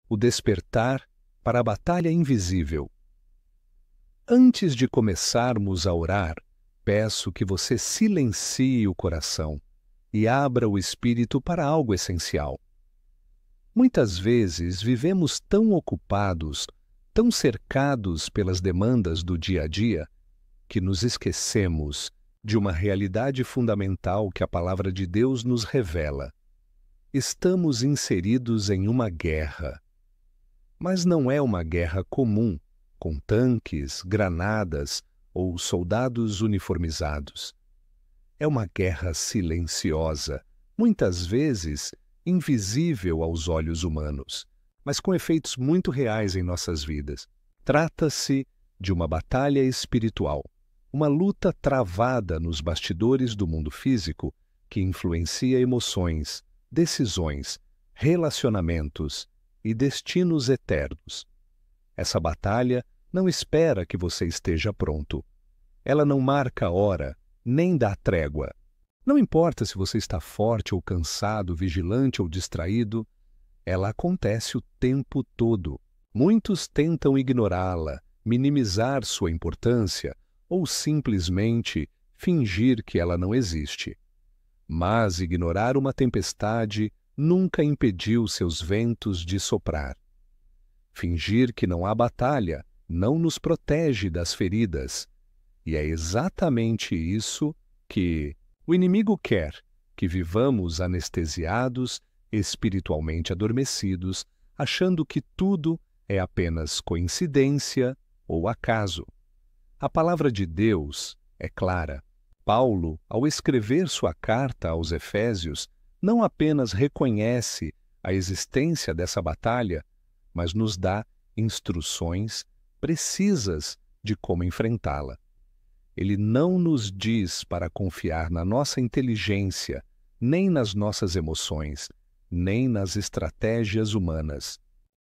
o despertar para a batalha invisível. Antes de começarmos a orar, peço que você silencie o coração e abra o espírito para algo essencial. Muitas vezes vivemos tão ocupados, tão cercados pelas demandas do dia a dia, que nos esquecemos de uma realidade fundamental que a Palavra de Deus nos revela. Estamos inseridos em uma guerra. Mas não é uma guerra comum, com tanques, granadas ou soldados uniformizados. É uma guerra silenciosa, muitas vezes invisível aos olhos humanos, mas com efeitos muito reais em nossas vidas. Trata-se de uma batalha espiritual, uma luta travada nos bastidores do mundo físico que influencia emoções, decisões, relacionamentos e destinos eternos. Essa batalha não espera que você esteja pronto. Ela não marca hora, nem dá trégua. Não importa se você está forte ou cansado, vigilante ou distraído, ela acontece o tempo todo. Muitos tentam ignorá-la, minimizar sua importância ou simplesmente fingir que ela não existe. Mas ignorar uma tempestade nunca impediu seus ventos de soprar. Fingir que não há batalha não nos protege das feridas. E é exatamente isso que o inimigo quer, que vivamos anestesiados, espiritualmente adormecidos, achando que tudo é apenas coincidência ou acaso. A palavra de Deus é clara. Paulo, ao escrever sua carta aos Efésios, não apenas reconhece a existência dessa batalha, mas nos dá instruções precisas de como enfrentá-la. Ele não nos diz para confiar na nossa inteligência, nem nas nossas emoções, nem nas estratégias humanas.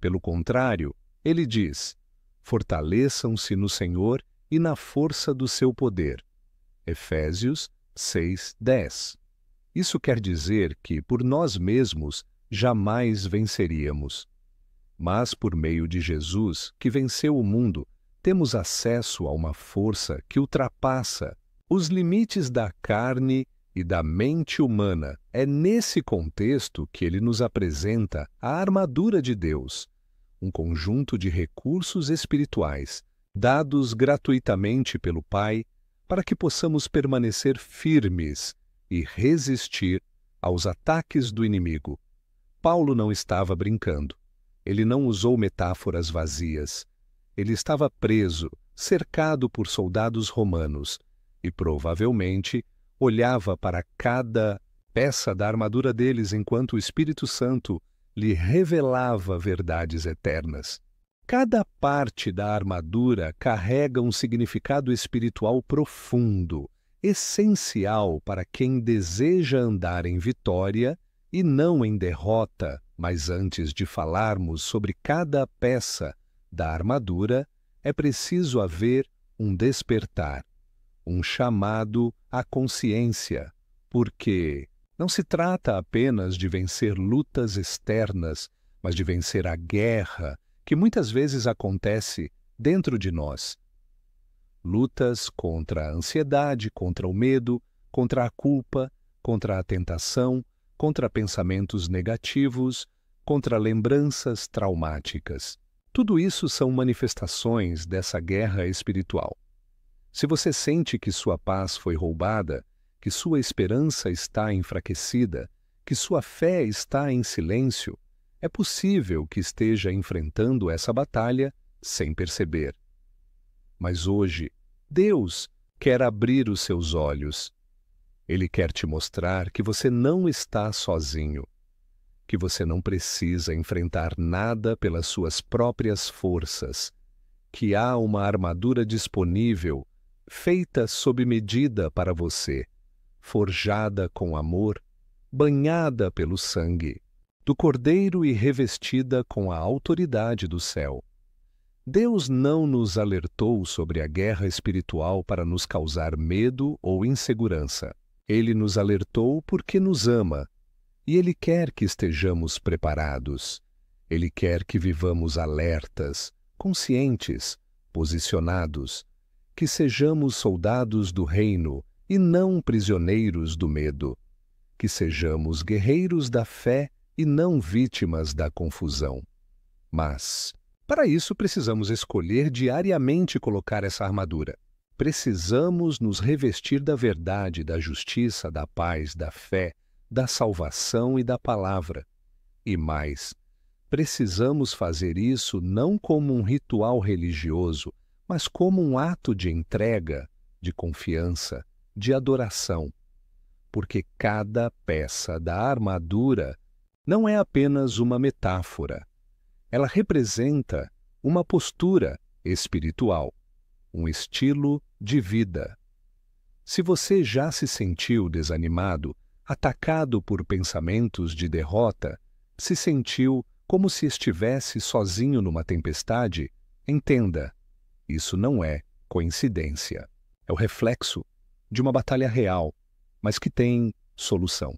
Pelo contrário, ele diz: fortaleçam-se no Senhor e na força do seu poder. Efésios 6:10. Isso quer dizer que, por nós mesmos, jamais venceríamos. Mas, por meio de Jesus, que venceu o mundo, temos acesso a uma força que ultrapassa os limites da carne e da mente humana. É nesse contexto que ele nos apresenta a armadura de Deus, um conjunto de recursos espirituais, dados gratuitamente pelo Pai, para que possamos permanecer firmes e resistir aos ataques do inimigo. Paulo não estava brincando. Ele não usou metáforas vazias. Ele estava preso, cercado por soldados romanos, e provavelmente olhava para cada peça da armadura deles enquanto o Espírito Santo lhe revelava verdades eternas. Cada parte da armadura carrega um significado espiritual profundo, essencial para quem deseja andar em vitória e não em derrota. Mas antes de falarmos sobre cada peça da armadura, é preciso haver um despertar, um chamado à consciência, porque não se trata apenas de vencer lutas externas, mas de vencer a guerra que muitas vezes acontece dentro de nós. Lutas contra a ansiedade, contra o medo, contra a culpa, contra a tentação, contra pensamentos negativos, contra lembranças traumáticas. Tudo isso são manifestações dessa guerra espiritual. Se você sente que sua paz foi roubada, que sua esperança está enfraquecida, que sua fé está em silêncio, é possível que esteja enfrentando essa batalha sem perceber. Mas hoje, Deus quer abrir os seus olhos. Ele quer te mostrar que você não está sozinho, que você não precisa enfrentar nada pelas suas próprias forças, que há uma armadura disponível, feita sob medida para você, forjada com amor, banhada pelo sangue do Cordeiro e revestida com a autoridade do céu. Deus não nos alertou sobre a guerra espiritual para nos causar medo ou insegurança. Ele nos alertou porque nos ama, e Ele quer que estejamos preparados. Ele quer que vivamos alertas, conscientes, posicionados, que sejamos soldados do reino e não prisioneiros do medo, que sejamos guerreiros da fé e não vítimas da confusão. Mas, para isso, precisamos escolher diariamente colocar essa armadura. Precisamos nos revestir da verdade, da justiça, da paz, da fé, da salvação e da palavra. E mais, precisamos fazer isso não como um ritual religioso, mas como um ato de entrega, de confiança, de adoração. Porque cada peça da armadura não é apenas uma metáfora. Ela representa uma postura espiritual, um estilo de vida. Se você já se sentiu desanimado, atacado por pensamentos de derrota, se sentiu como se estivesse sozinho numa tempestade, entenda, isso não é coincidência. É o reflexo de uma batalha real, mas que tem solução.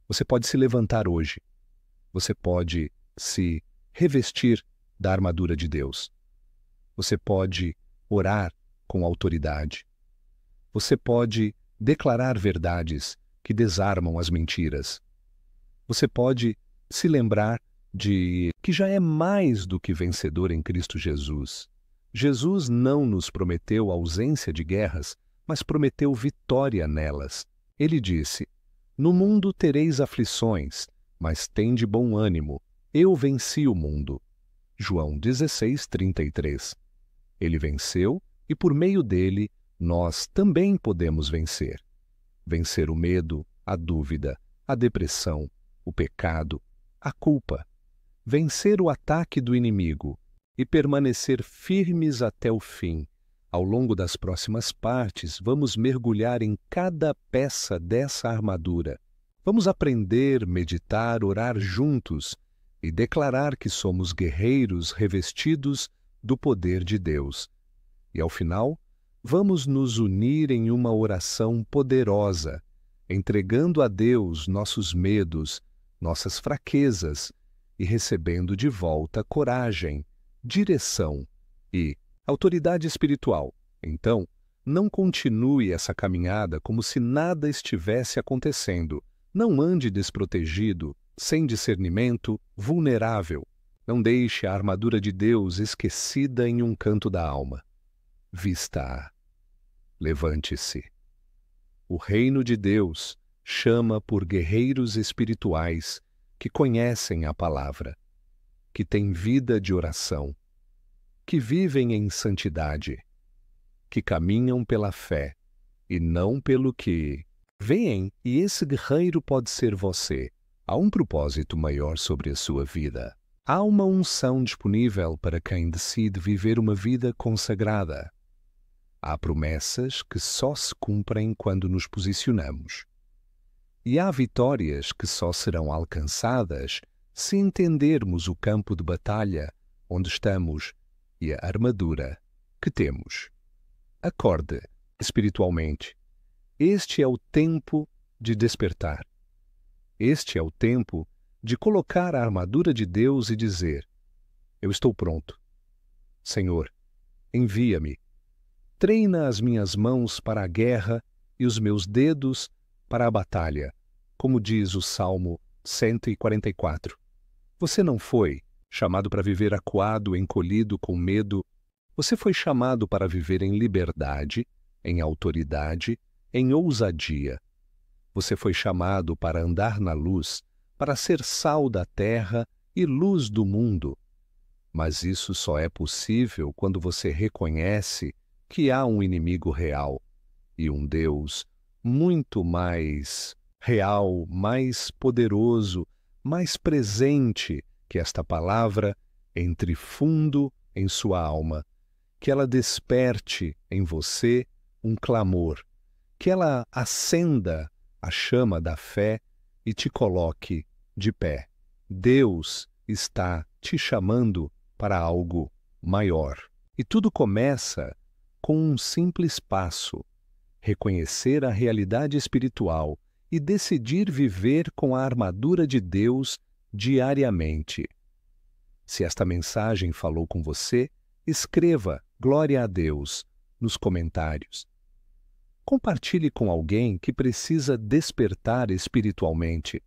Você pode se levantar hoje. Você pode se revestir da armadura de Deus. Você pode orar com autoridade. Você pode declarar verdades que desarmam as mentiras. Você pode se lembrar de que já é mais do que vencedor em Cristo Jesus. Jesus não nos prometeu ausência de guerras, mas prometeu vitória nelas. Ele disse: "No mundo tereis aflições, mas tende bom ânimo. Eu venci o mundo." João 16:33. Ele venceu e por meio dele nós também podemos vencer. Vencer o medo, a dúvida, a depressão, o pecado, a culpa. Vencer o ataque do inimigo e permanecer firmes até o fim. Ao longo das próximas partes, vamos mergulhar em cada peça dessa armadura. Vamos aprender, meditar, orar juntos e declarar que somos guerreiros revestidos do poder de Deus. E ao final, vamos nos unir em uma oração poderosa, entregando a Deus nossos medos, nossas fraquezas e recebendo de volta coragem, direção e autoridade espiritual. Então, não continue essa caminhada como se nada estivesse acontecendo. Não ande desprotegido, sem discernimento, vulnerável. Não deixe a armadura de Deus esquecida em um canto da alma. Vista-a. Levante-se. O reino de Deus chama por guerreiros espirituais que conhecem a palavra, que têm vida de oração, que vivem em santidade, que caminham pela fé e não pelo que veem, e esse guerreiro pode ser você. Há um propósito maior sobre a sua vida. Há uma unção disponível para quem decide viver uma vida consagrada. Há promessas que só se cumprem quando nos posicionamos. E há vitórias que só serão alcançadas se entendermos o campo de batalha onde estamos e a armadura que temos. Acorde espiritualmente. Este é o tempo de despertar. Este é o tempo de colocar a armadura de Deus e dizer: eu estou pronto. Senhor, envia-me. Treina as minhas mãos para a guerra e os meus dedos para a batalha, como diz o Salmo 144. Você não foi chamado para viver acuado, encolhido, com medo. Você foi chamado para viver em liberdade, em autoridade, em ousadia. Você foi chamado para andar na luz, para ser sal da terra e luz do mundo. Mas isso só é possível quando você reconhece que há um inimigo real e um Deus muito mais real, mais poderoso, mais presente que esta palavra entre fundo em sua alma, que ela desperte em você um clamor, que ela acenda a chama da fé e te coloque de pé. Deus está te chamando para algo maior. E tudo começa com um simples passo: reconhecer a realidade espiritual e decidir viver com a armadura de Deus diariamente. Se esta mensagem falou com você, escreva "Glória a Deus" nos comentários. Compartilhe com alguém que precisa despertar espiritualmente.